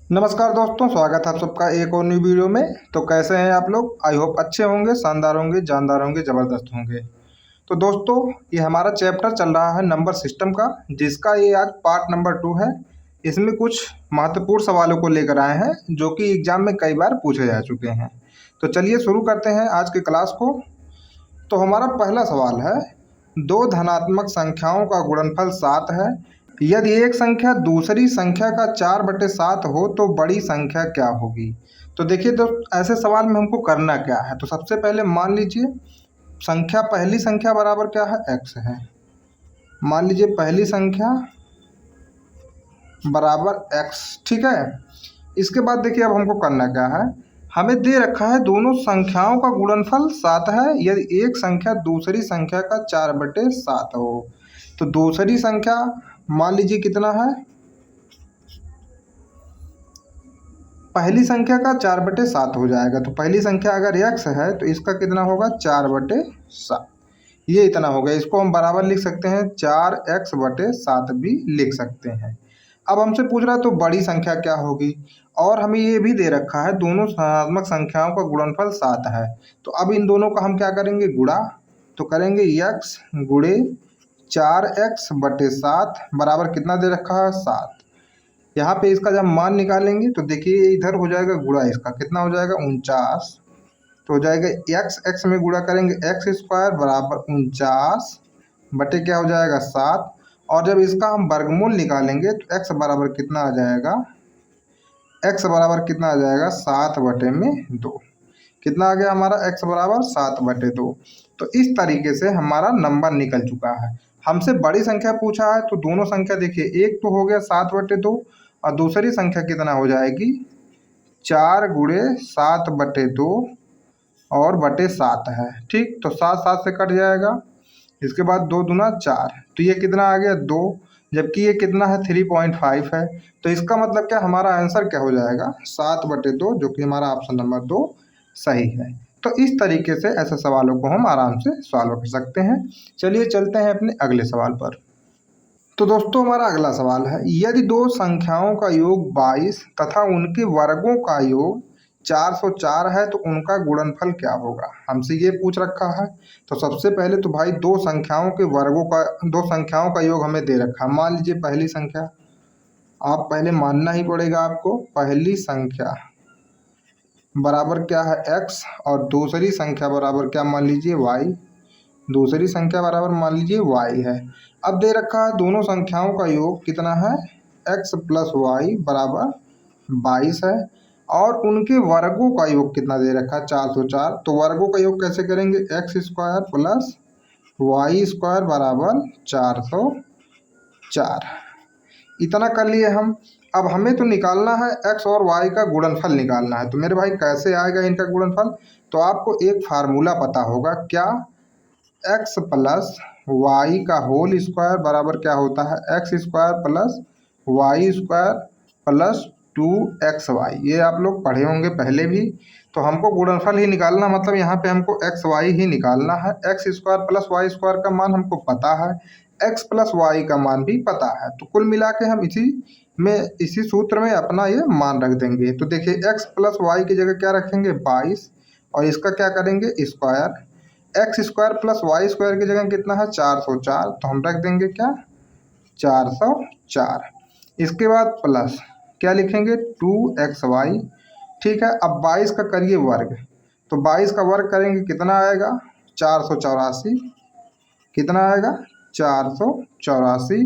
नमस्कार दोस्तों, स्वागत है आप सबका एक और न्यू वीडियो में। तो कैसे हैं आप लोग? आई होप अच्छे होंगे, शानदार होंगे, जानदार होंगे, ज़बरदस्त होंगे। तो दोस्तों, ये हमारा चैप्टर चल रहा है नंबर सिस्टम का, जिसका ये आज पार्ट नंबर 2 है। इसमें कुछ महत्वपूर्ण सवालों को लेकर आए हैं जो कि एग्जाम में कई बार पूछे जा चुके हैं। तो चलिए शुरू करते हैं आज की क्लास को। तो हमारा पहला सवाल है, दो धनात्मक संख्याओं का गुणनफल 7 है। यदि एक संख्या दूसरी संख्या का 4/7 हो तो बड़ी संख्या क्या होगी? तो देखिए दोस्त, ऐसे सवाल में हमको करना क्या है। तो सबसे पहले मान लीजिए संख्या, पहली संख्या बराबर क्या है, x है। मान लीजिए पहली संख्या बराबर x, ठीक है। इसके बाद देखिए अब हमको करना क्या है। हमें दे रखा है दोनों संख्याओं का गुणनफल 7 है यदि एक संख्या दूसरी संख्या का 4/7 हो। तो दूसरी संख्या मान लीजिए कितना है, पहली संख्या का 4/7 हो जाएगा। तो पहली संख्या अगर x है तो इसका कितना होगा, 4/7। ये इतना हो गया। इसको हम बराबर लिख सकते हैं, 4x/7 भी लिख सकते हैं। अब हमसे पूछ रहा है तो बड़ी संख्या क्या होगी, और हमें ये भी दे रखा है दोनों धनात्मक संख्याओं का गुणनफल 7 है। तो अब इन दोनों का हम क्या करेंगे, गुणा। तो करेंगे x गुणे 4x/7 बराबर कितना दे रखा है, 7। यहाँ पे इसका जब मान निकालेंगे तो देखिए इधर हो जाएगा गुणा, इसका कितना हो जाएगा, 49। तो हो जाएगा x में गुणा करेंगे x² बराबर 49 बटे क्या हो जाएगा, 7। और जब इसका हम वर्गमूल निकालेंगे तो x बराबर कितना आ जाएगा, x बराबर कितना आ जाएगा, 7/2। कितना आ गया हमारा, x बराबर 7/2। तो इस तरीके से हमारा नंबर निकल चुका है। हमसे बड़ी संख्या पूछा है तो दोनों संख्या देखिए, एक तो हो गया 7/2 और दूसरी संख्या कितना हो जाएगी, 4 गुणे 7/2 और बटे 7 है, ठीक। तो 7 7 से कट जाएगा। इसके बाद 2 दूना 4, तो ये कितना आ गया, 2। जबकि ये कितना है, 3.5 है। तो इसका मतलब क्या, हमारा आंसर क्या हो जाएगा, 7/2, जो कि हमारा ऑप्शन नंबर 2 सही है। तो इस तरीके से ऐसे सवालों को हम आराम से सॉल्व कर सकते हैं। चलिए चलते हैं अपने अगले सवाल पर। तो दोस्तों, हमारा अगला सवाल है, यदि दो संख्याओं का योग 22 तथा उनके वर्गों का योग 404 है तो उनका गुणनफल क्या होगा? हमसे ये पूछ रखा है। तो सबसे पहले तो भाई दो संख्याओं के वर्गों का, दो संख्याओं का योग हमें दे रखा है। मान लीजिए पहली संख्या, आप पहले मानना ही पड़ेगा आपको, पहली संख्या बराबर क्या है, x, और दूसरी संख्या बराबर क्या मान लीजिए, y। दूसरी संख्या बराबर मान लीजिए y है। अब दे रखा है दोनों संख्याओं का योग कितना है, x + y बराबर 22 है। और उनके वर्गों का योग कितना दे रखा है, 404। तो वर्गों का योग कैसे करेंगे, x² + y² बराबर 404। इतना कर लिए हम। अब हमें तो निकालना है x और y का गुणनफल निकालना है। तो मेरे भाई कैसे आएगा इनका गुणनफल? तो आपको एक फार्मूला पता होगा, क्या, x + y का होल स्क्वायर बराबर क्या होता है, x² + y² + 2xy। ये आप लोग पढ़े होंगे पहले भी। तो हमको गुणनफल ही निकालना, मतलब यहाँ पे हमको xy ही निकालना है। x² + y² का मान हमको पता है, x + y का मान भी पता है। तो कुल मिला के हम इसी सूत्र में अपना ये मान रख देंगे। तो देखिए x + y की जगह क्या रखेंगे, 22, और इसका क्या करेंगे, स्क्वायर। x² + y² की जगह कितना है, 404। तो हम रख देंगे क्या, 404। इसके बाद प्लस क्या लिखेंगे, 2xy, ठीक है। अब 22 का करिए वर्ग। तो 22 का वर्ग करेंगे कितना आएगा, 484। कितना आएगा, 484।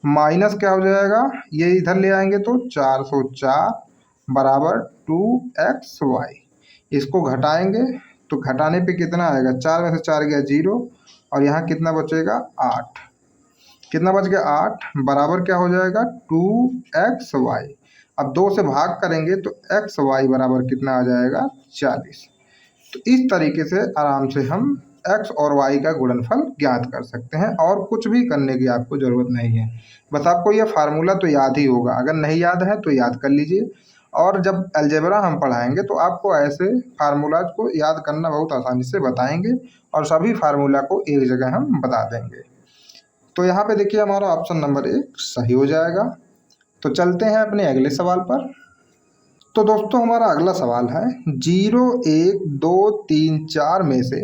माइनस क्या हो जाएगा, ये इधर ले आएंगे तो 404 बराबर 2xy। इसको घटाएंगे तो घटाने पे कितना आएगा, 4 में से 4 गया 0, और यहाँ कितना बचेगा, 8। कितना बच गया, 8 बराबर क्या हो जाएगा, 2xy। अब 2 से भाग करेंगे तो xy बराबर कितना आ जाएगा, 40। तो इस तरीके से आराम से हम x और y का गुणनफल ज्ञात कर सकते हैं, और कुछ भी करने की आपको ज़रूरत नहीं है। बस आपको ये फार्मूला तो याद ही होगा, अगर नहीं याद है तो याद कर लीजिए। और जब अलजेब्रा हम पढ़ाएंगे तो आपको ऐसे फार्मूलाज को याद करना बहुत आसानी से बताएंगे, और सभी फार्मूला को एक जगह हम बता देंगे। तो यहाँ पे देखिए हमारा ऑप्शन नंबर 1 सही हो जाएगा। तो चलते हैं अपने अगले सवाल पर। तो दोस्तों हमारा अगला सवाल है 0, 1, 2, 3, 4 में से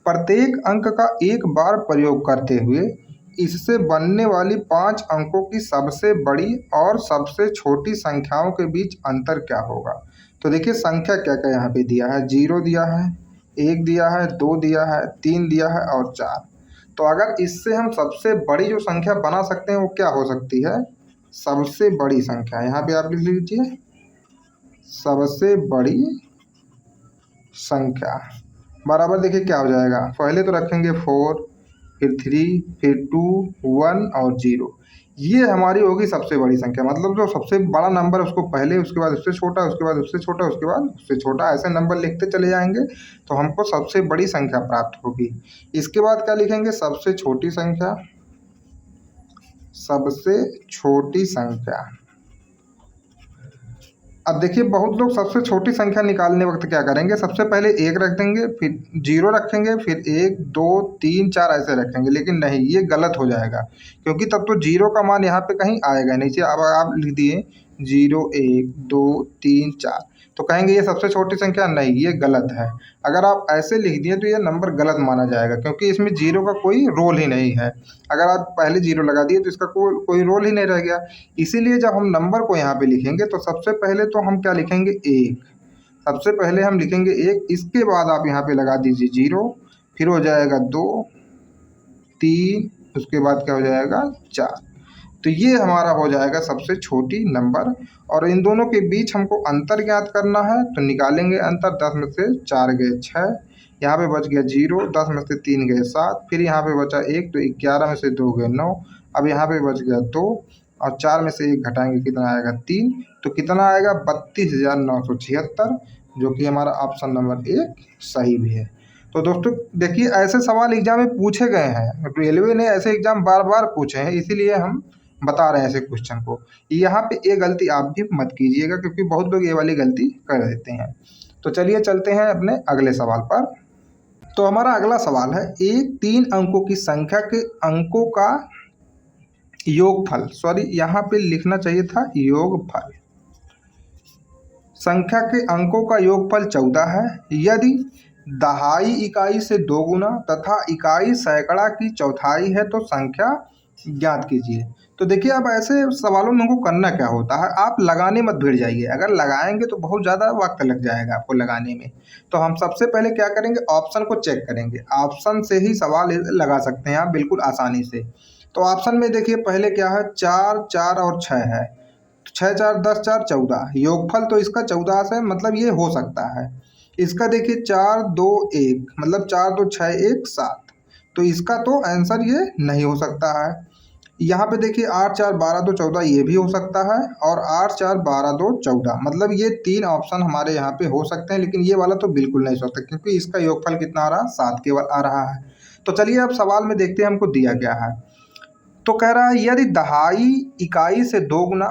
प्रत्येक अंक का एक बार प्रयोग करते हुए इससे बनने वाली 5 अंकों की सबसे बड़ी और सबसे छोटी संख्याओं के बीच अंतर क्या होगा। तो देखिए संख्या क्या क्या यहाँ पे दिया है, 0 दिया है, 1 दिया है, 2 दिया है, 3 दिया है और 4। तो अगर इससे हम सबसे बड़ी जो संख्या बना सकते हैं वो क्या हो सकती है, सबसे बड़ी संख्या। यहाँ पे आप लिख लीजिए सबसे बड़ी संख्या बराबर, देखिए क्या हो जाएगा, पहले तो रखेंगे 4, फिर 3, फिर 2, 1 और 0। ये हमारी होगी सबसे बड़ी संख्या। मतलब जो सबसे बड़ा नंबर है उसको पहले, उसके बाद उससे छोटा, उसके बाद उससे छोटा, उसके बाद उससे छोटा, ऐसे नंबर लिखते चले जाएंगे तो हमको सबसे बड़ी संख्या प्राप्त होगी। इसके बाद क्या लिखेंगे, सबसे छोटी संख्या, सबसे छोटी संख्या। अब देखिए बहुत लोग सबसे छोटी संख्या निकालने वक्त क्या करेंगे, सबसे पहले 1 रख देंगे, फिर 0 रखेंगे, फिर 1, 2, 3, 4 ऐसे रखेंगे। लेकिन नहीं, ये गलत हो जाएगा क्योंकि तब तो 0 का मान यहाँ पे कहीं आएगा नहीं। अब आप लिख दिए 0, 1, 2, 3, 4, तो कहेंगे ये सबसे छोटी संख्या, नहीं ये गलत है। अगर आप ऐसे लिख दिए तो ये नंबर गलत माना जाएगा क्योंकि इसमें 0 का कोई रोल ही नहीं है। अगर आप पहले 0 लगा दिए तो इसका कोई रोल ही नहीं रह गया। इसीलिए जब हम नंबर को यहाँ पे लिखेंगे तो सबसे पहले तो हम क्या लिखेंगे, 1। सबसे पहले हम लिखेंगे 1, इसके बाद आप यहाँ पे लगा दीजिए 0, फिर हो जाएगा 2, 3, उसके बाद क्या हो जाएगा 4। तो ये हमारा हो जाएगा सबसे छोटी नंबर। और इन दोनों के बीच हमको अंतर ज्ञात करना है तो निकालेंगे अंतर, 10 में से 4 गए 6, यहाँ पे बच गया 0, 10 में से 3 गए 7, फिर यहाँ पे बचा 1 तो 11 में से 2 गए 9, अब यहाँ पे बच गया 2 और 4 में से 1 घटाएंगे कितना आएगा 3, तो कितना आएगा 32,976, जो कि हमारा ऑप्शन नंबर 1 सही भी है। तो दोस्तों देखिए ऐसे सवाल एग्जाम में पूछे गए हैं, रेलवे ने ऐसे एग्जाम बार बार पूछे हैं, इसीलिए हम बता रहे हैं ऐसे क्वेश्चन को। यहाँ पे ये गलती आप भी मत कीजिएगा क्योंकि बहुत लोग ये वाली गलती कर देते हैं। तो चलिए चलते हैं अपने अगले सवाल पर। तो हमारा अगला सवाल है, एक 3 अंकों की संख्या के अंकों का योगफल, सॉरी यहाँ पे लिखना चाहिए था योगफल, संख्या के अंकों का योगफल 14 है यदि दहाई इकाई से 2 गुना तथा इकाई सैकड़ा की चौथाई है तो संख्या ज्ञात कीजिए। तो देखिए अब ऐसे सवालों में हमको करना क्या होता है, आप लगाने मत भिड़ जाइए, अगर लगाएंगे तो बहुत ज़्यादा वक्त लग जाएगा आपको लगाने में। तो हम सबसे पहले क्या करेंगे, ऑप्शन को चेक करेंगे, ऑप्शन से ही सवाल लगा सकते हैं आप बिल्कुल आसानी से। तो ऑप्शन में देखिए पहले क्या है, 4, 4 और 6 है, 6, 4, 10, 4, 14, योगफल तो इसका 14 से मतलब ये हो सकता है। इसका देखिए 4, 2, 1 मतलब 4, 2, 6, 1, 7, तो इसका तो आंसर ये नहीं हो सकता है। यहाँ पे देखिए 8, 4, 12, 2, 14 ये भी हो सकता है, और 8, 4, 12, 2, 14 मतलब ये 3 ऑप्शन हमारे यहाँ पे हो सकते हैं, लेकिन ये वाला तो बिल्कुल नहीं हो सकता क्योंकि इसका योगफल कितना आ रहा है, 7 केवल आ रहा है। तो चलिए अब सवाल में देखते हैं हमको दिया क्या है। तो कह रहा है यदि दहाई इकाई से 2 गुना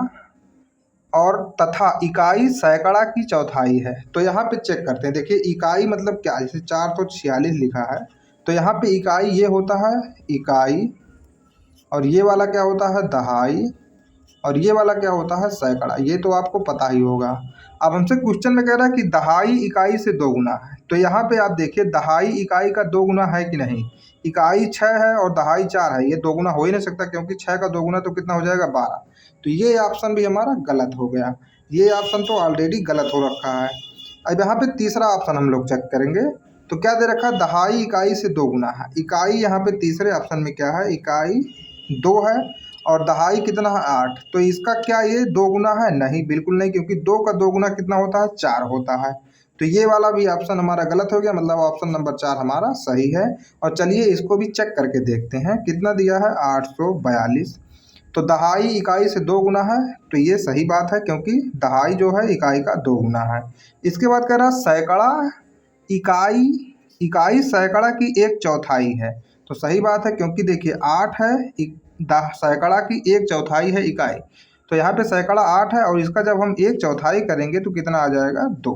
और तथा इकाई सैकड़ा की चौथाई है, तो यहाँ पे चेक करते हैं। देखिए इकाई मतलब क्या, जैसे 4 तो 46 लिखा है, तो यहाँ पे इकाई ये होता है इकाई, और ये वाला क्या होता है दहाई, और ये वाला क्या होता है सैकड़ा, ये तो आपको पता ही होगा। अब हमसे क्वेश्चन में कह रहा है कि दहाई इकाई से 2 गुना है, तो यहाँ पे आप देखिए दहाई इकाई का 2 गुना है कि नहीं, इकाई 6 है और दहाई 4 है, ये 2 गुना हो ही नहीं सकता क्योंकि 6 का 2 गुना तो कितना हो जाएगा 12, तो ये ऑप्शन भी हमारा गलत हो गया, ये ऑप्शन तो ऑलरेडी गलत हो रखा है। अब यहाँ पे तीसरा ऑप्शन हम लोग चेक करेंगे, तो क्या दे रखा है, दहाई इकाई से 2 गुना है, इकाई यहाँ पे तीसरे ऑप्शन में क्या है, इकाई 2 है और दहाई कितना है 8, तो इसका क्या ये 2 गुना है, नहीं बिल्कुल नहीं, क्योंकि 2 का 2 गुना कितना होता है 4 होता है, तो ये वाला भी ऑप्शन हमारा गलत हो गया, मतलब ऑप्शन नंबर 4 हमारा सही है। और चलिए इसको भी चेक करके देखते हैं, कितना दिया है 842, तो दहाई इकाई से 2 गुना है, तो ये सही बात है क्योंकि दहाई जो है इकाई का 2 गुना है। इसके बाद कह रहा सैकड़ा इकाई, इकाई सैकड़ा की 1/4 है, तो सही बात है क्योंकि देखिए 8 है, सैकड़ा की 1/4 है इकाई, तो यहाँ पे सैकड़ा 8 है और इसका जब हम 1/4 करेंगे तो कितना आ जाएगा 2,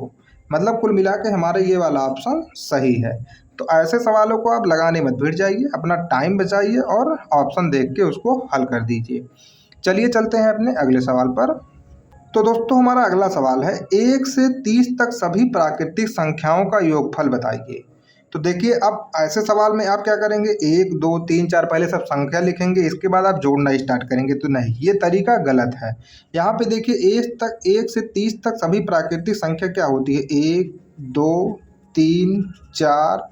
मतलब कुल मिला के हमारा ये वाला ऑप्शन सही है। तो ऐसे सवालों को आप लगाने मत भिड़ जाइए, अपना टाइम बचाइए और ऑप्शन देख के उसको हल कर दीजिए। चलिए चलते हैं अपने अगले सवाल पर। तो दोस्तों हमारा अगला सवाल है 1 से 30 तक सभी प्राकृतिक संख्याओं का योगफल बताइए। तो देखिए अब ऐसे सवाल में आप क्या करेंगे, 1 2 3 4 पहले सब संख्या लिखेंगे, इसके बाद आप जोड़ना स्टार्ट करेंगे। तो नहीं, ये तरीका गलत है। यहाँ पे देखिए 1 से 30 तक सभी प्राकृतिक संख्या क्या होती है, 1 2 3 4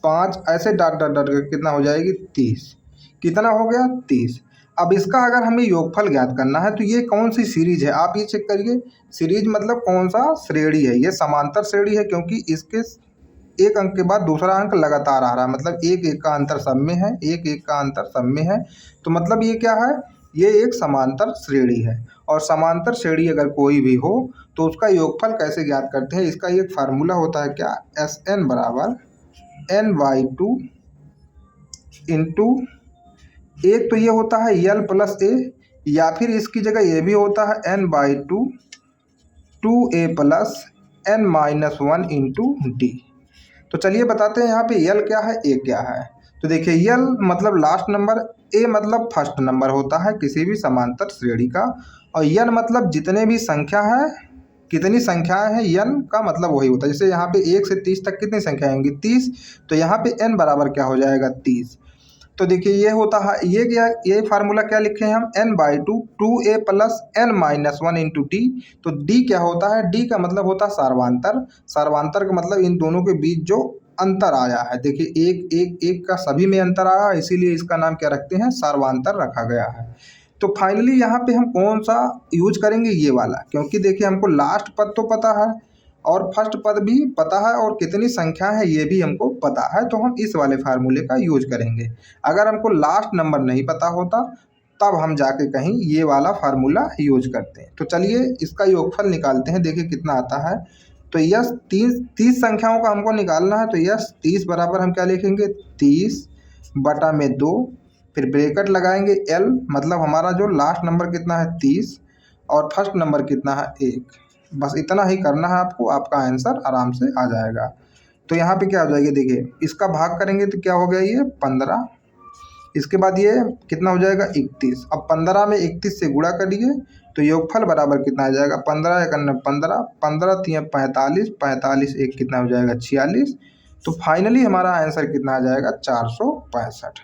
5 ऐसे डॉट डॉट डॉट करके कितना हो जाएगी 30। कितना हो गया 30। अब इसका अगर हमें योगफल ज्ञात करना है तो ये कौन सी सीरीज है, आप ये चेक करिए। सीरीज मतलब कौन सा श्रेणी है, ये समांतर श्रेणी है, क्योंकि इसके एक अंक के बाद दूसरा अंक लगातार आ रहा है, मतलब एक एक का अंतर सब में है, एक एक का अंतर सब में है। तो मतलब ये क्या है, ये एक समांतर श्रेणी है। और समांतर श्रेणी अगर कोई भी हो तो उसका योगफल कैसे ज्ञात करते हैं, इसका एक फार्मूला होता है क्या, SN बराबर n/2 इंटू एक तो ये होता है L प्लस A, या फिर इसकी जगह ये भी होता है n/2 2A plus n-1 into D। तो चलिए बताते हैं यहाँ पे L क्या है, A क्या है। तो देखिए L मतलब लास्ट नंबर, A मतलब फर्स्ट नंबर होता है किसी भी समांतर श्रेणी का, और N मतलब जितने भी संख्या है, कितनी संख्याएं हैं, N का मतलब वही होता है। जैसे यहाँ पे 1 से 30 तक कितनी संख्या आएंगी 30, तो यहाँ पे N बराबर क्या हो जाएगा 30। तो देखिए ये होता है, ये क्या, ये फार्मूला क्या लिखे हैं हम, n/2 2A plus n-1 into D। तो D क्या होता है, D का मतलब होता है सार्वंतर। सार्वंतर का मतलब इन दोनों के बीच जो अंतर आया है, देखिए एक एक एक का सभी में अंतर आया, इसीलिए इसका नाम क्या रखते हैं, सार्वंतर रखा गया है। तो फाइनली यहाँ पे हम कौन सा यूज करेंगे, ये वाला, क्योंकि देखिए हमको लास्ट पद तो पता है और फर्स्ट पद भी पता है और कितनी संख्या है ये भी हमको पता है, तो हम इस वाले फार्मूले का यूज करेंगे। अगर हमको लास्ट नंबर नहीं पता होता तब हम जाके कहीं ये वाला फार्मूला यूज करते हैं। तो चलिए इसका योगफल निकालते हैं, देखिए कितना आता है। तो यस 30 संख्याओं का हमको निकालना है, तो यस 30 बराबर हम क्या लिखेंगे, 30/2, फिर ब्रैकेट लगाएंगे L मतलब हमारा जो लास्ट नंबर कितना है 30 और फर्स्ट नंबर कितना है 1। बस इतना ही करना है आपको, आपका आंसर आराम से आ जाएगा। तो यहाँ पे क्या हो जाएगा, देखिए इसका भाग करेंगे तो क्या हो गया, ये 15, इसके बाद ये कितना हो जाएगा 31। अब 15 में 31 से गुणा करिए तो योगफल बराबर कितना आ जाएगा, 15 × 15, 15 × 45, 45 एक कितना हो जाएगा 46। तो फाइनली हमारा आंसर कितना आ जाएगा 465।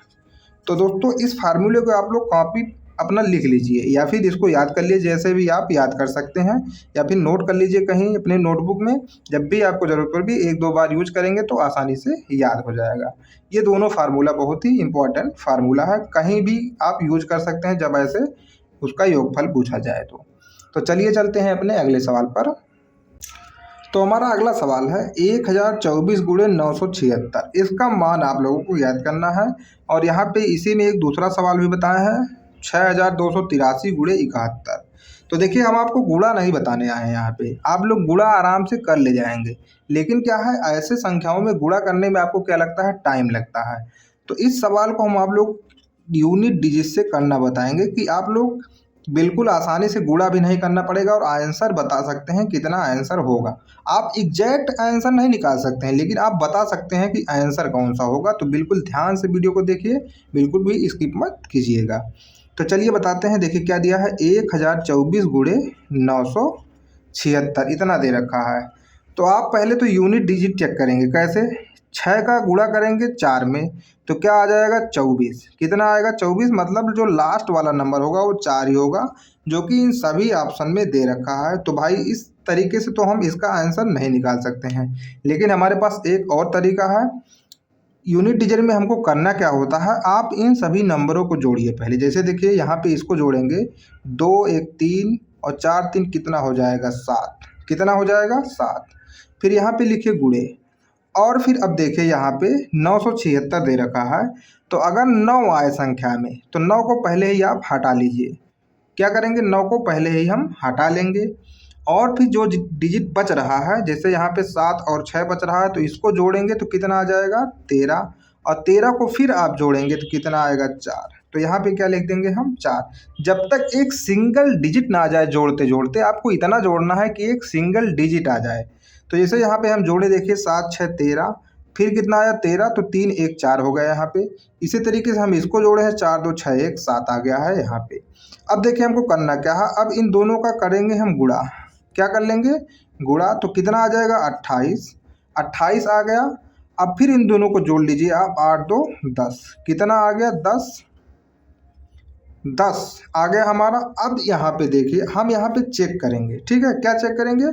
तो दोस्तों इस फार्मूले को आप लोग कॉपी अपना लिख लीजिए या फिर इसको याद कर लीजिए, जैसे भी आप याद कर सकते हैं, या फिर नोट कर लीजिए कहीं अपने नोटबुक में। जब भी आपको ज़रूरत पड़े 1-2 बार यूज करेंगे तो आसानी से याद हो जाएगा। ये दोनों फार्मूला बहुत ही इंपॉर्टेंट फार्मूला है, कहीं भी आप यूज कर सकते हैं जब ऐसे उसका योगफल पूछा जाए तो चलिए चलते हैं अपने अगले सवाल पर। तो हमारा अगला सवाल है 1024 × 976, इसका मान आप लोगों को याद करना है। और यहाँ पे इसी में एक दूसरा सवाल भी बताया है 6283 × 71। तो देखिए हम आपको गुणा नहीं बताने आए हैं, यहाँ पे आप लोग गुणा आराम से कर ले जाएंगे, लेकिन क्या है ऐसे संख्याओं में गुणा करने में आपको क्या लगता है, टाइम लगता है। तो इस सवाल को हम आप लोग यूनिट डिजिट से करना बताएंगे कि आप लोग बिल्कुल आसानी से गुणा भी नहीं करना पड़ेगा और आंसर बता सकते हैं कितना आंसर होगा। आप एग्जैक्ट आंसर नहीं निकाल सकते हैं, लेकिन आप बता सकते हैं कि आंसर कौन सा होगा। तो बिल्कुल ध्यान से वीडियो को देखिए, बिल्कुल भी स्किप मत कीजिएगा। तो चलिए बताते हैं, देखिए क्या दिया है, 1024 × 976 इतना दे रखा है। तो आप पहले तो यूनिट डिजिट चेक करेंगे, कैसे, 6 का गुणा करेंगे 4 में तो क्या आ जाएगा 24। कितना आएगा 24, मतलब जो लास्ट वाला नंबर होगा वो 4 ही होगा, जो कि इन सभी ऑप्शन में दे रखा है। तो भाई इस तरीके से तो हम इसका आंसर नहीं निकाल सकते हैं, लेकिन हमारे पास एक और तरीका है। यूनिट डिजिट में हमको करना क्या होता है, आप इन सभी नंबरों को जोड़िए पहले। जैसे देखिए यहाँ पे इसको जोड़ेंगे, 2 1 3 और 4 3 कितना हो जाएगा 7। कितना हो जाएगा 7। फिर यहाँ पे लिखिए गुणे, और फिर अब देखिए यहाँ पे 976 दे रखा है। तो अगर 9 आए संख्या में तो 9 को पहले ही आप हटा लीजिए। क्या करेंगे, 9 को पहले ही हम हटा लेंगे, और फिर जो डिजिट बच रहा है, जैसे यहाँ पे 7 और 6 बच रहा है, तो इसको जोड़ेंगे तो कितना आ जाएगा 13, और 13 को फिर आप जोड़ेंगे तो कितना आएगा 4। तो यहाँ पे क्या लिख देंगे हम 4। जब तक एक सिंगल डिजिट ना आ जाए, जोड़ते जोड़ते आपको इतना जोड़ना है कि एक सिंगल डिजिट आ जाए। तो जैसे यहाँ पे हम जोड़े, देखिए 7 6 13, फिर कितना आया 13, तो 3 1 4 हो गया यहाँ पे। इसी तरीके से हम इसको जोड़े हैं, 4 2 6 1 7 आ गया है यहाँ पे। अब देखिए हमको करना क्या है, अब इन दोनों का करेंगे हम गुणा। क्या कर लेंगे, गुणा। तो कितना आ जाएगा 28, 28 आ गया। अब फिर इन दोनों को जोड़ लीजिए आप, 8 2 10, कितना आ गया 10, 10 आ गया हमारा। अब यहाँ पे देखिए हम यहाँ पे चेक करेंगे, ठीक है। क्या चेक करेंगे,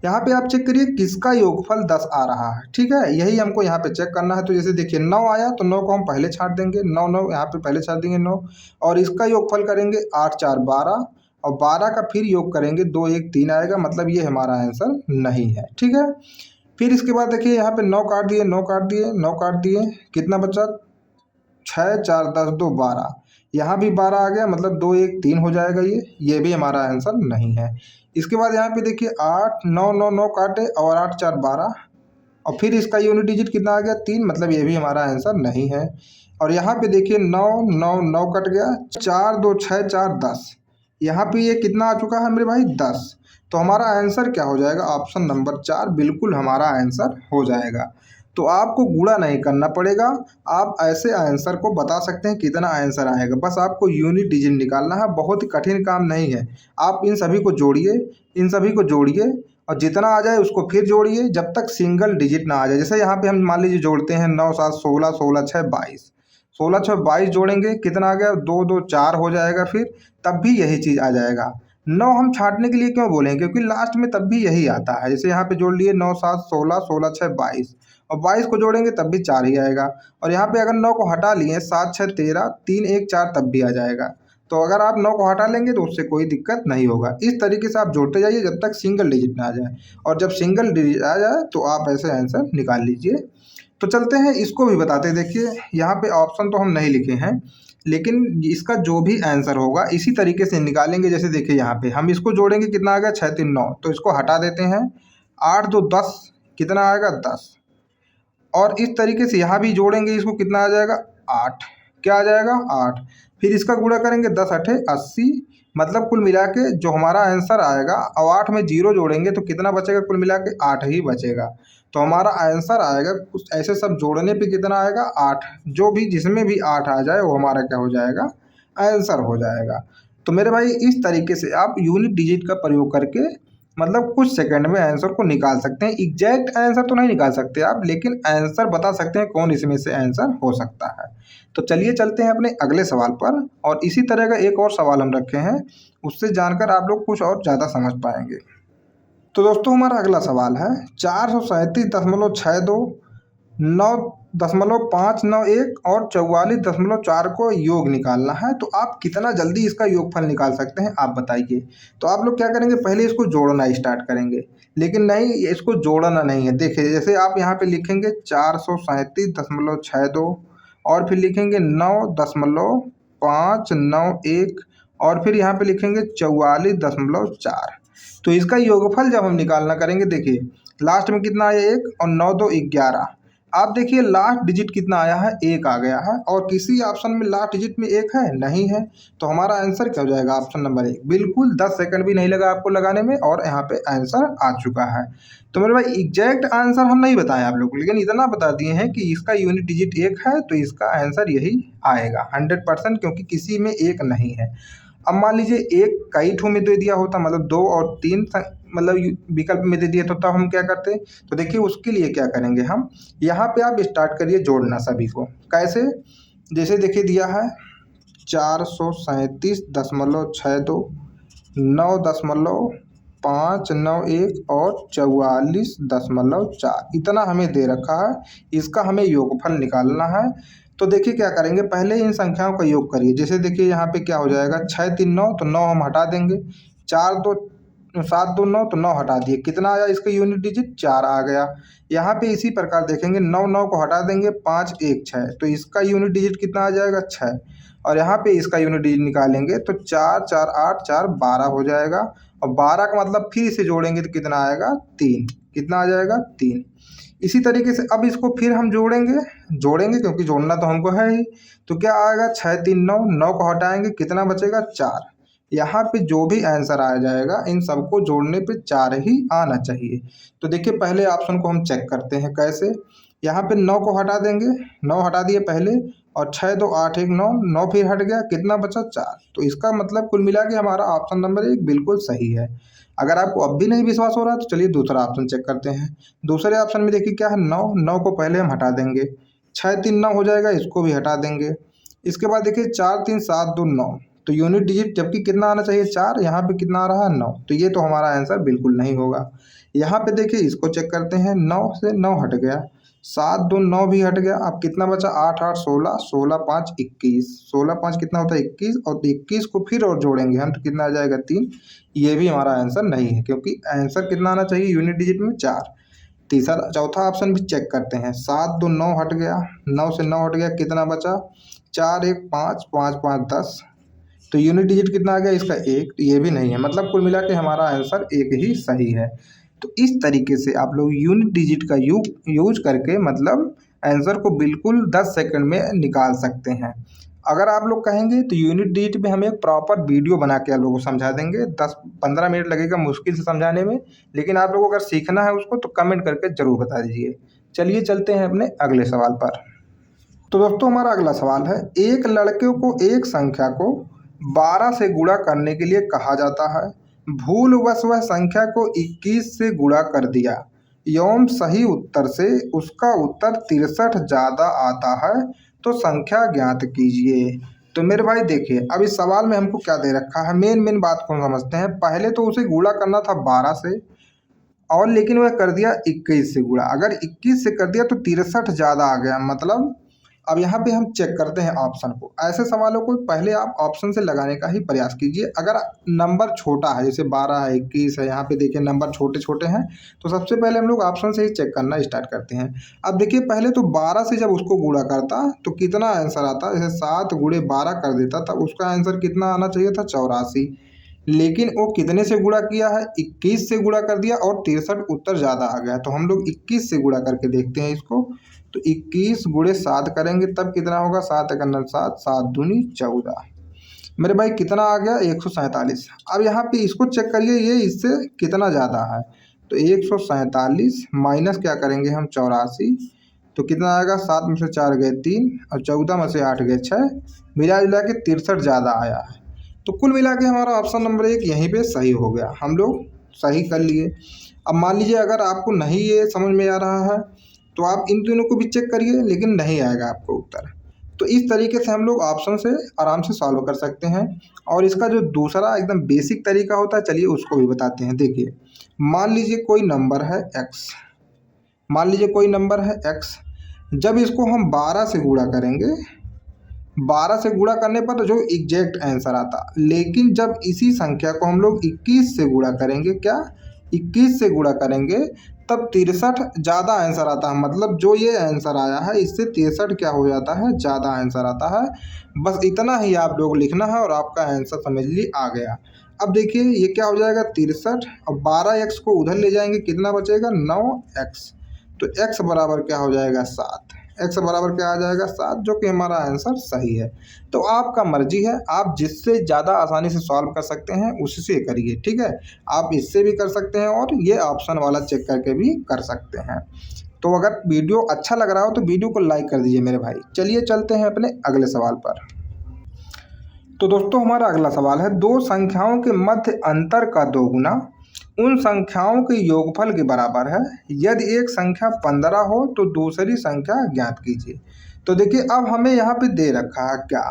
यहाँ पे आप चेक करिए किसका योगफल 10 आ रहा है, ठीक है। यही हमको यहाँ पे चेक करना है। तो जैसे देखिए 9 आया तो 9 को हम पहले छाट देंगे, 9 9 यहाँ पे पहले छाट देंगे 9। और इसका योगफल करेंगे 8 4 12, और 12 का फिर योग करेंगे 2 1 3 आएगा, मतलब ये हमारा आंसर नहीं है, ठीक है। फिर इसके बाद देखिए यहाँ पे 9 काट दिए, 9 काट दिए, 9 काट दिए, कितना बचा 6 4 10 2 12, यहाँ भी 12 आ गया, मतलब 2 1 3 हो जाएगा ये भी हमारा आंसर नहीं है। इसके बाद यहाँ पे देखिए 8 9 9 9 काटे और 8 4 12, और फिर इसका यूनिट डिजिट कितना आ गया 3, मतलब ये भी हमारा आंसर नहीं है। और यहाँ पे देखिए 9 9 9 कट गया, 4 2 6 4 10, यहाँ पे ये कितना आ चुका है मेरे भाई 10। तो हमारा आंसर क्या हो जाएगा, ऑप्शन नंबर 4 बिल्कुल हमारा आंसर हो जाएगा। तो आपको गुणा नहीं करना पड़ेगा, आप ऐसे आंसर को बता सकते हैं कितना आंसर आएगा। बस आपको यूनिट डिजिट निकालना है, बहुत ही कठिन काम नहीं है। आप इन सभी को जोड़िए, इन सभी को जोड़िए, और जितना आ जाए उसको फिर जोड़िए जब तक सिंगल डिजिट ना आ जाए। जैसे यहाँ पे हम मान लीजिए जोड़ते हैं 9 7 16, 16 6 22, 16 6 22 जोड़ेंगे, कितना आ गया 2 2 4 हो जाएगा, फिर तब भी यही चीज़ आ जाएगा। 9 हम छाटने के लिए क्यों बोलें, क्योंकि लास्ट में तब भी यही आता है। जैसे यहाँ पे जोड़ लिए 9 7 16, 16 6 22, और 22 को जोड़ेंगे तब भी 4 ही आएगा। और यहाँ पे अगर 9 को हटा लिए 7 6 13, 3 1 4 तब भी आ जाएगा। तो अगर आप 9 को हटा लेंगे तो उससे कोई दिक्कत नहीं होगा। इस तरीके से आप जोड़ते जाइए जब तक सिंगल डिजिट ना आ जाए, और जब सिंगल डिजिट आ जाए तो आप ऐसे आंसर निकाल लीजिए। तो चलते हैं इसको भी बताते हैं। देखिए यहाँ पे ऑप्शन तो हम नहीं लिखे हैं, लेकिन इसका जो भी आंसर होगा इसी तरीके से निकालेंगे। जैसे देखिए यहाँ पे हम इसको जोड़ेंगे, कितना आ गया 6 3 9, तो इसको हटा देते हैं, 8 2 10, कितना आएगा 10। और इस तरीके से यहाँ भी जोड़ेंगे, इसको कितना आ जाएगा 8, क्या आ जाएगा 8। फिर इसका गुणा करेंगे 10 8 80, मतलब कुल मिला के जो हमारा आंसर आएगा, और 8 में 0 जोड़ेंगे तो कितना बचेगा, कुल मिला के 8 ही बचेगा। तो हमारा आंसर आएगा कुछ ऐसे सब जोड़ने पे कितना आएगा 8, जो भी जिसमें भी 8 आ जाए वो हमारा क्या हो जाएगा, आंसर हो जाएगा। तो मेरे भाई इस तरीके से आप यूनिट डिजिट का प्रयोग करके मतलब कुछ सेकंड में आंसर को निकाल सकते हैं। एग्जैक्ट आंसर तो नहीं निकाल सकते आप, लेकिन आंसर बता सकते हैं कौन इसमें से आंसर हो सकता है। तो चलिए चलते हैं अपने अगले सवाल पर, और इसी तरह का एक और सवाल हम रखे हैं, उससे जानकर आप लोग कुछ और ज़्यादा समझ पाएंगे। तो दोस्तों हमारा अगला सवाल है 437.62, 9.591 और 44.4 को योग निकालना है। तो आप कितना जल्दी इसका योगफल निकाल सकते हैं, आप बताइए। तो आप लोग क्या करेंगे, पहले इसको जोड़ना स्टार्ट करेंगे, लेकिन नहीं, इसको जोड़ना नहीं है। देखिए जैसे आप यहाँ पे लिखेंगे 437.62, और फिर लिखेंगे 9.591, और फिर यहाँ पे लिखेंगे 44.4। तो इसका योगफल जब हम निकालना करेंगे, देखिए लास्ट में कितना आया 1, और 9 2 11। आप देखिए लास्ट डिजिट कितना आया है, 1 आ गया है, और किसी ऑप्शन में लास्ट डिजिट में 1 है नहीं है। तो हमारा आंसर क्या हो जाएगा, ऑप्शन नंबर 1। बिल्कुल 10 सेकंड भी नहीं लगा आपको लगाने में, और यहाँ पे आंसर आ चुका है। तो मेरे भाई एग्जैक्ट आंसर हम नहीं बताएं आप लोग को, लेकिन इतना बता दिए हैं कि इसका यूनिट डिजिट 1 है, तो इसका आंसर यही आएगा 100%, क्योंकि किसी में 1 नहीं है। अब मान लीजिए एक कई ठो में दे दिया होता, मतलब 2 और 3 मतलब विकल्प में दे दिया, तो तब हम क्या करते। तो देखिए उसके लिए क्या करेंगे हम, यहाँ पे आप स्टार्ट करिए जोड़ना सभी को। कैसे, जैसे देखिए दिया है 437.62, 9.591 और 44.4, इतना हमें दे रखा है। इसका हमें योगफल निकालना है। तो देखिए क्या करेंगे, पहले इन संख्याओं का योग करिए। जैसे देखिए यहाँ पे क्या हो जाएगा 6 3 9, तो 9 हम हटा देंगे, 4 2 7 2 9, तो 9 हटा दिए, कितना आया इसका यूनिट डिजिट 4 आ गया। यहाँ पे इसी प्रकार देखेंगे 9 9 को हटा देंगे, 5 1 6, तो इसका यूनिट डिजिट कितना आ जाएगा 6। और यहाँ पे इसका यूनिट डिजिट निकालेंगे तो 4 4 8 4 12 हो जाएगा, और 12 का मतलब फिर इसे जोड़ेंगे तो कितना आएगा 3, कितना आ जाएगा 3। इसी तरीके से अब इसको फिर हम जोड़ेंगे क्योंकि जोड़ना तो हमको है ही। तो क्या आएगा 6 3 9, 9 को हटाएंगे, कितना बचेगा 4। यहाँ पे जो भी आंसर आ जाएगा इन सबको जोड़ने पे 4 ही आना चाहिए। तो देखिए पहले ऑप्शन को हम चेक करते हैं कैसे। यहाँ पे 9 को हटा देंगे, 9 हटा दिए पहले, और 6 2 8 1 9, 9 फिर हट गया, कितना बचा 4। तो इसका मतलब कुल मिला के हमारा ऑप्शन नंबर 1 बिल्कुल सही है। अगर आपको अब भी नहीं विश्वास हो रहा तो चलिए दूसरा ऑप्शन चेक करते हैं। दूसरे ऑप्शन में देखिए क्या है, 9, 9 को पहले हम हटा देंगे, 6 3 9 हो जाएगा, इसको भी हटा देंगे। इसके बाद देखिए 4 3 7 2 9, तो यूनिट डिजिट जबकि कितना आना चाहिए 4, यहाँ पे कितना आ रहा है 9, तो ये तो हमारा आंसर बिल्कुल नहीं होगा। यहाँ पे देखिए इसको चेक करते हैं, 9 से 9 हट गया, 7 2 9 भी हट गया, अब कितना बचा 8 8 16, 16 5 21, 16 5 कितना होता है 21, और 21 को फिर और जोड़ेंगे हम तो कितना आ जाएगा 3। ये भी हमारा आंसर नहीं है, क्योंकि आंसर कितना आना चाहिए यूनिट डिजिट में 4। तीसरा चौथा ऑप्शन भी चेक करते हैं, 7 2 9 हट गया, 9 से 9 हट गया, कितना बचा 4 1 5 5 5 10, तो यूनिट डिजिट कितना आ गया इसका 1, तो ये भी नहीं है। मतलब कुल मिला के हमारा आंसर 1 ही सही है। तो इस तरीके से आप लोग यूनिट डिजिट का यूज करके मतलब आंसर को बिल्कुल 10 सेकंड में निकाल सकते हैं। अगर आप लोग कहेंगे तो यूनिट डिजिट में हम एक प्रॉपर वीडियो बना के आप लोगों को समझा देंगे, 10-15 मिनट लगेगा मुश्किल से समझाने में, लेकिन आप लोगों को अगर सीखना है उसको तो कमेंट करके ज़रूर बता दीजिए। चलिए चलते हैं अपने अगले सवाल पर। तो दोस्तों हमारा अगला सवाल है, एक लड़के को एक संख्या को 12 से गुणा करने के लिए कहा जाता है, भूलवश वह संख्या को 21 से गुणा कर दिया एवं सही उत्तर से उसका उत्तर 63 ज़्यादा आता है, तो संख्या ज्ञात कीजिए। तो मेरे भाई देखिए, अब इस सवाल में हमको क्या दे रखा है, मेन बात को समझते हैं। पहले तो उसे गुणा करना था 12 से, और लेकिन वह कर दिया 21 से गुणा। अगर 21 से कर दिया तो 63 ज़्यादा आ गया, मतलब अब यहाँ पे हम चेक करते हैं ऑप्शन को। ऐसे सवालों को पहले आप ऑप्शन से लगाने का ही प्रयास कीजिए। अगर नंबर छोटा है, जैसे 12 है, 21 है, यहाँ पे देखिए नंबर छोटे छोटे हैं, तो सबसे पहले हम लोग ऑप्शन से ही चेक करना स्टार्ट करते हैं। अब देखिए पहले तो 12 से जब उसको गुणा करता तो कितना आंसर आता, जैसे 7 गुणे 12 कर देता, तब उसका आंसर कितना आना चाहिए था 84। लेकिन वो कितने से गुणा किया है, 21 से गुणा कर दिया और 63 उत्तर ज़्यादा आ गया। तो हम लोग 21 से गुणा करके देखते हैं इसको। तो 21 गुणे 7 करेंगे तब कितना होगा, 7 एक 7, 7 दूनी 14। मेरे भाई कितना आ गया 147। अब यहाँ पे इसको चेक करिए, ये इससे कितना ज़्यादा है। तो 147 माइनस क्या करेंगे हम 84, तो कितना आएगा, 7 में से 4 गए 3 और 14 में से 8 गए 6, मिला जुला के 63 ज़्यादा आया है। तो कुल मिला के हमारा ऑप्शन नंबर 1 यहीं पे सही हो गया, हम लोग सही कर लिए। अब मान लीजिए अगर आपको नहीं ये समझ में आ रहा है तो आप इन तीनों को भी चेक करिए, लेकिन नहीं आएगा आपको उत्तर। तो इस तरीके से हम लोग ऑप्शन से आराम से सॉल्व कर सकते हैं। और इसका जो दूसरा एकदम बेसिक तरीका होता है, चलिए उसको भी बताते हैं। देखिए मान लीजिए कोई नंबर है x, मान लीजिए कोई नंबर है x, जब इसको हम 12 से गुणा करेंगे, 12 से गुणा करने पर जो एग्जैक्ट आंसर आता, लेकिन जब इसी संख्या को हम लोग 21 से गुणा करेंगे, क्या 21 से गुणा करेंगे, तब 63 ज़्यादा आंसर आता है। मतलब जो ये आंसर आया है इससे 63 क्या हो जाता है, ज़्यादा आंसर आता है। बस इतना ही आप लोग लिखना है और आपका आंसर समझ ली आ गया। अब देखिए ये क्या हो जाएगा 63, और 12x को उधर ले जाएंगे, कितना बचेगा 9x, तो x बराबर क्या हो जाएगा 7, x बराबर क्या आ जाएगा 7, जो कि हमारा आंसर सही है। तो आपका मर्जी है, आप जिससे ज़्यादा आसानी से सॉल्व कर सकते हैं उससे करिए, ठीक है। आप इससे भी कर सकते हैं और ये ऑप्शन वाला चेक करके भी कर सकते हैं। तो अगर वीडियो अच्छा लग रहा हो तो वीडियो को लाइक कर दीजिए मेरे भाई। चलिए चलते हैं अपने अगले सवाल पर। तो दोस्तों हमारा अगला सवाल है, दो संख्याओं के मध्य अंतर का दोगुना उन संख्याओं के योगफल के बराबर है, यदि एक संख्या 15 हो तो दूसरी संख्या ज्ञात कीजिए। तो देखिए अब हमें यहाँ पे दे रखा है क्या,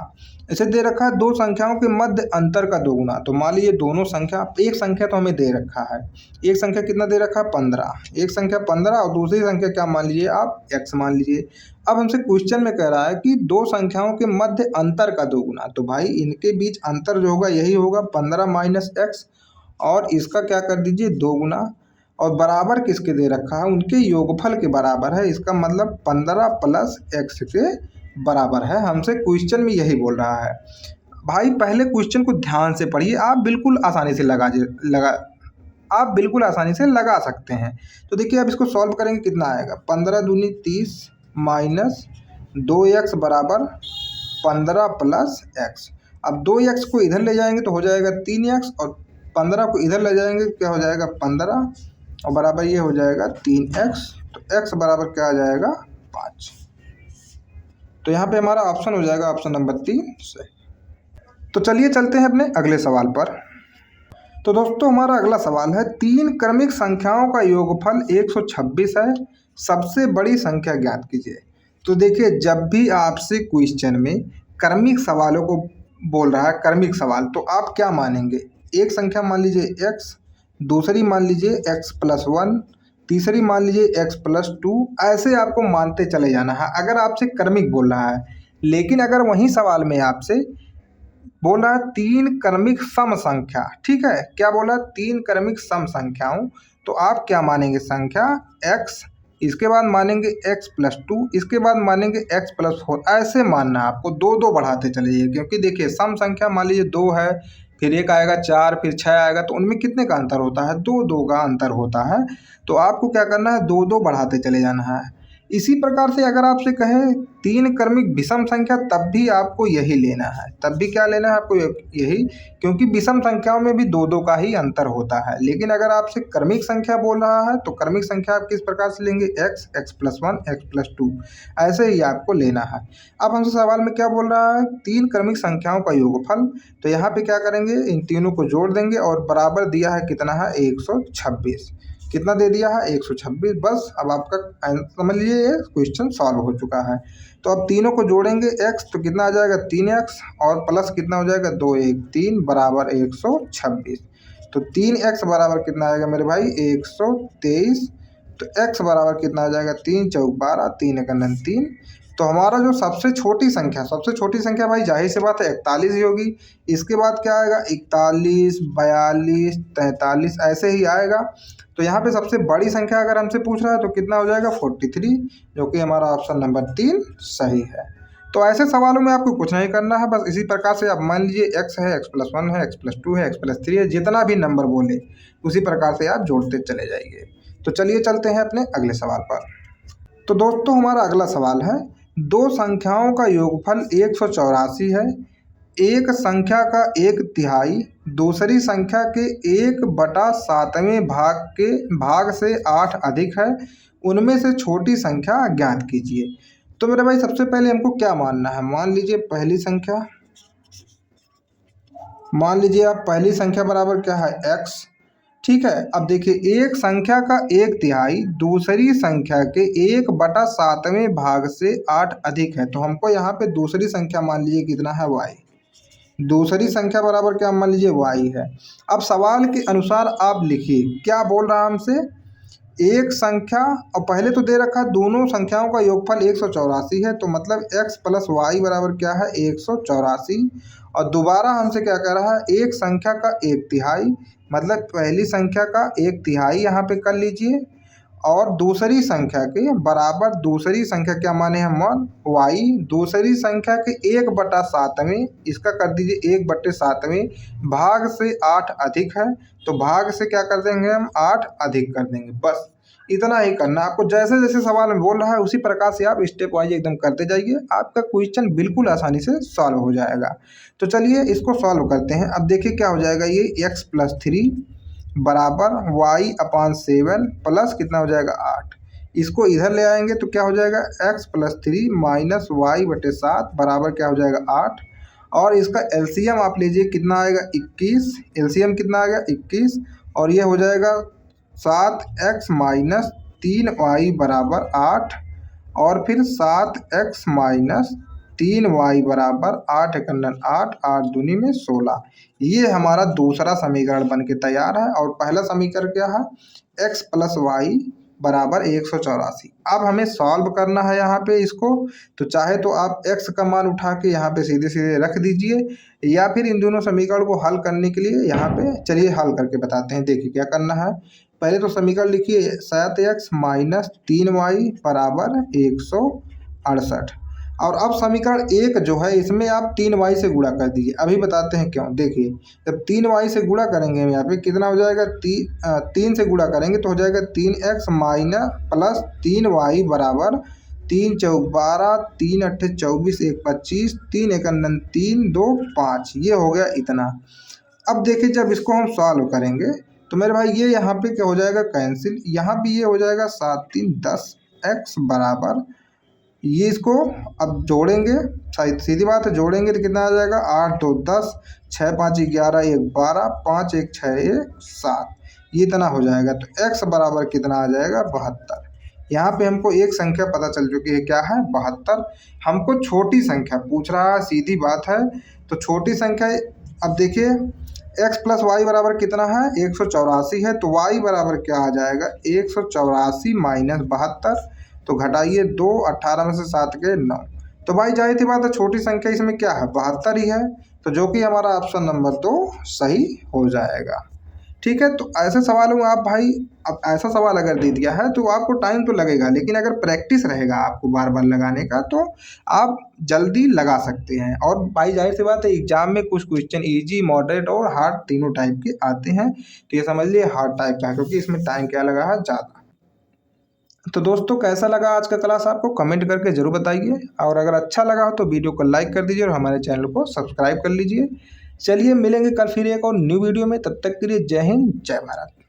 इसे दे रखा है दो संख्याओं के मध्य अंतर का दोगुना। तो मान लीजिए दोनों संख्या, एक संख्या तो हमें दे रखा है, एक संख्या कितना दे रखा है 15, एक संख्या 15 और दूसरी संख्या क्या मान लीजिए आप x मान लीजिए। अब हमसे क्वेश्चन में कह रहा है कि दो संख्याओं के मध्य अंतर का दोगुना, तो भाई इनके बीच अंतर जो होगा यही होगा 15 माइनस एक्स, और इसका क्या कर दीजिए दोगुना, और बराबर किसके दे रखा है, उनके योगफल के बराबर है। इसका मतलब 15 प्लस एक्स के बराबर है। हमसे क्वेश्चन में यही बोल रहा है। भाई पहले क्वेश्चन को ध्यान से पढ़िए, आप बिल्कुल आसानी से आप बिल्कुल आसानी से लगा सकते हैं। तो देखिए अब इसको सॉल्व करेंगे, कितना आएगा 15 दूनी 30 माइनस 2x बराबर 15 प्लस एक्स। अब 2x को इधर ले जाएंगे तो हो जाएगा 3x, और 15 को इधर ले जाएंगे क्या हो जाएगा 15, और बराबर ये हो जाएगा 3x। तो x बराबर क्या आ जाएगा 5। तो यहाँ पे हमारा ऑप्शन हो जाएगा ऑप्शन नंबर 3 सही। तो चलिए चलते हैं अपने अगले सवाल पर। तो दोस्तों हमारा अगला सवाल है, 3 क्रमिक संख्याओं का योगफल 126 है, सबसे बड़ी संख्या ज्ञात कीजिए। तो देखिए, जब भी आपसे क्वेश्चन में क्रमिक सवालों को बोल रहा है, क्रमिक सवाल, तो आप क्या मानेंगे? एक संख्या मान लीजिए x, दूसरी मान लीजिए x+1, तीसरी मान लीजिए x+2, ऐसे आपको मानते चले जाना है अगर आपसे क्रमिक बोल रहा है। लेकिन अगर वही सवाल में आपसे बोल रहा है 3 क्रमिक सम संख्या, ठीक है, क्या बोला? 3 क्रमिक सम संख्याओं, तो आप क्या मानेंगे? संख्या x, इसके बाद मानेंगे x+2, इसके बाद मानेंगे x+4, ऐसे मानना है आपको। 2 बढ़ाते चले जाइए, क्योंकि देखिए सम संख्या मान लीजिए 2 है, फिर 1 आएगा 4, फिर 6 आएगा, तो उनमें कितने का अंतर होता है? 2 का अंतर होता है। तो आपको क्या करना है? 2 बढ़ाते चले जाना है। इसी प्रकार से अगर आपसे कहें 3 क्रमिक विषम संख्या, तब भी आपको यही लेना है। तब भी क्या लेना है आपको? यही, क्योंकि विषम संख्याओं में भी 2 का ही अंतर होता है। लेकिन अगर आपसे क्रमिक संख्या बोल रहा है तो क्रमिक संख्या आप किस प्रकार से लेंगे? x, x+1, x+2, ऐसे ही आपको लेना है। अब हमसे सवाल में क्या बोल रहा है? 3 क्रमिक संख्याओं का योगफल। तो यहाँ पे क्या करेंगे? इन तीनों को जोड़ देंगे और बराबर दिया है कितना है? 126। कितना दे दिया है? 126। बस अब आपका समझ लीजिए ये क्वेश्चन सॉल्व हो चुका है। तो अब तीनों को जोड़ेंगे x, तो कितना आ जाएगा? 3x, और प्लस कितना हो जाएगा? 2 1 3 बराबर 126। तो 3x बराबर कितना आएगा मेरे भाई? 123। तो x बराबर कितना आ जाएगा? 3 चौक 12, 3 एक 3। तो हमारा जो सबसे छोटी संख्या भाई जाहिर सी बात है 41 ही होगी। इसके बाद क्या आएगा? 41, 42, 43, ऐसे ही आएगा। तो यहाँ पे सबसे बड़ी संख्या अगर हमसे पूछ रहा है तो कितना हो जाएगा? 43, जो कि हमारा ऑप्शन नंबर 3 सही है। तो ऐसे सवालों में आपको कुछ नहीं करना है, बस इसी प्रकार से आप मान लीजिए x है, x+1 है, x+2 है, x+3 है, जितना भी नंबर बोले उसी प्रकार से आप जोड़ते चले जाइए। तो चलिए चलते हैं अपने अगले सवाल पर। तो दोस्तों हमारा अगला सवाल है, 2 संख्याओं का योगफल 184 है, एक संख्या का 1/3 दूसरी संख्या के 1/7वें भाग से 8 अधिक है, उनमें से छोटी संख्या ज्ञात कीजिए। तो मेरे भाई सबसे पहले हमको क्या मानना है? मान लीजिए पहली संख्या, मान लीजिए आप पहली संख्या बराबर क्या है? x, ठीक है। अब देखिए एक संख्या का 1/3 दूसरी संख्या के 1/7वें भाग से 8 अधिक है, तो हमको यहाँ पे दूसरी संख्या मान लीजिए कितना है? y। दूसरी संख्या बराबर क्या मान लीजिए? y है। अब सवाल के अनुसार आप लिखिए क्या बोल रहा है हमसे? एक संख्या, और पहले तो दे रखा है दोनों संख्याओं का योगफल 184 है, तो मतलब x + y बराबर क्या है? 184। और दोबारा हमसे क्या कह रहा है? एक संख्या का 1/3, मतलब पहली संख्या का 1/3 यहाँ पे कर लीजिए, और दूसरी संख्या के बराबर, दूसरी संख्या क्या माने हम? y, दूसरी संख्या के 1/7वें, इसका कर दीजिए 1/7वें भाग से 8 अधिक है, तो भाग से क्या कर देंगे हम? 8 अधिक कर देंगे। बस इतना ही करना आपको। जैसे जैसे सवाल में बोल रहा है उसी प्रकार से आप स्टेप वाइज एकदम करते जाइए, आपका क्वेश्चन बिल्कुल आसानी से सॉल्व हो जाएगा। तो चलिए इसको सॉल्व करते हैं। अब देखिए क्या हो जाएगा, ये x+3 बराबर y/7 प्लस कितना हो जाएगा? 8। इसको इधर ले आएंगे तो क्या हो जाएगा? x+3 माइनस y/7 बराबर क्या हो जाएगा? 8। और इसका एलसीएम आप लीजिए, कितना आएगा? 21। एलसीएम कितना आ गया? 21। और ये हो जाएगा 7x माइनस 3y बराबर 8, और फिर 7x माइनस 3y बराबर 8 × 8, 8 दूनी में 16। ये हमारा दूसरा समीकरण बन के तैयार है। और पहला समीकरण क्या है? x + y बराबर 184। अब हमें सॉल्व करना है यहाँ पे इसको, तो चाहे तो आप x का मान उठा के यहाँ पे सीधे सीधे रख दीजिए, या फिर इन दोनों समीकरण को हल करने के लिए यहाँ पे चलिए हल करके बताते हैं। देखिए क्या करना है, पहले तो समीकरण लिखिए 7x माइनस 3y बराबर 168। और अब समीकरण 1 जो है इसमें आप 3y से गुणा कर दीजिए। अभी बताते हैं क्यों। देखिए जब 3y से गुणा करेंगे यहाँ पे कितना हो जाएगा? 3 से गुणा करेंगे तो हो जाएगा 3x माइनस प्लस 3y बराबर 3 चौक 12, 3 अट्ठे 24, 1 25, 3 एक 3, 2 5। ये हो गया इतना। अब देखिए जब इसको हम सॉल्व करेंगे तो मेरे भाई ये यहाँ पे क्या हो जाएगा? कैंसिल। यहाँ भी ये हो जाएगा 7 3 10, x बराबर ये इसको अब जोड़ेंगे, सीधी बात है, जोड़ेंगे तो कितना आ जाएगा 8 2 10, 6 5 11 1 12, 5 1 6 1 7, ये इतना हो जाएगा। तो x बराबर कितना आ जाएगा 72। यहाँ पे हमको एक संख्या पता चल चुकी है, क्या है 72। हमको छोटी संख्या पूछ रहा है, सीधी बात है। तो छोटी संख्या, अब देखिए x प्लस वाई बराबर कितना है 184 है, तो y बराबर क्या आ जाएगा 184 माइनस 72। तो घटाइए 2, 18 में से 7 गए 9। तो भाई जाहिर सी बात है छोटी संख्या इसमें क्या है 72 ही है, तो जो कि हमारा ऑप्शन नंबर 2 सही हो जाएगा। ठीक है, तो ऐसे सवालों में आप भाई, अब ऐसा सवाल अगर दे दिया है तो आपको टाइम तो लगेगा, लेकिन अगर प्रैक्टिस रहेगा आपको बार बार लगाने का तो आप जल्दी लगा सकते हैं। और भाई जाहिर सी बात है एग्जाम में कुछ क्वेश्चन इजी, मॉडरेट और हार्ड तीनों टाइप के आते हैं, तो ये समझ लिए हार्ड टाइप का है, क्योंकि इसमें टाइम क्या लगा है ज़्यादा। तो दोस्तों कैसा लगा आज का क्लास आपको कमेंट करके ज़रूर बताइए, और अगर अच्छा लगा हो तो वीडियो को लाइक कर दीजिए और हमारे चैनल को सब्सक्राइब कर लीजिए। चलिए मिलेंगे कल फिर एक और न्यू वीडियो में, तब तक के लिए जय हिंद जय भारत।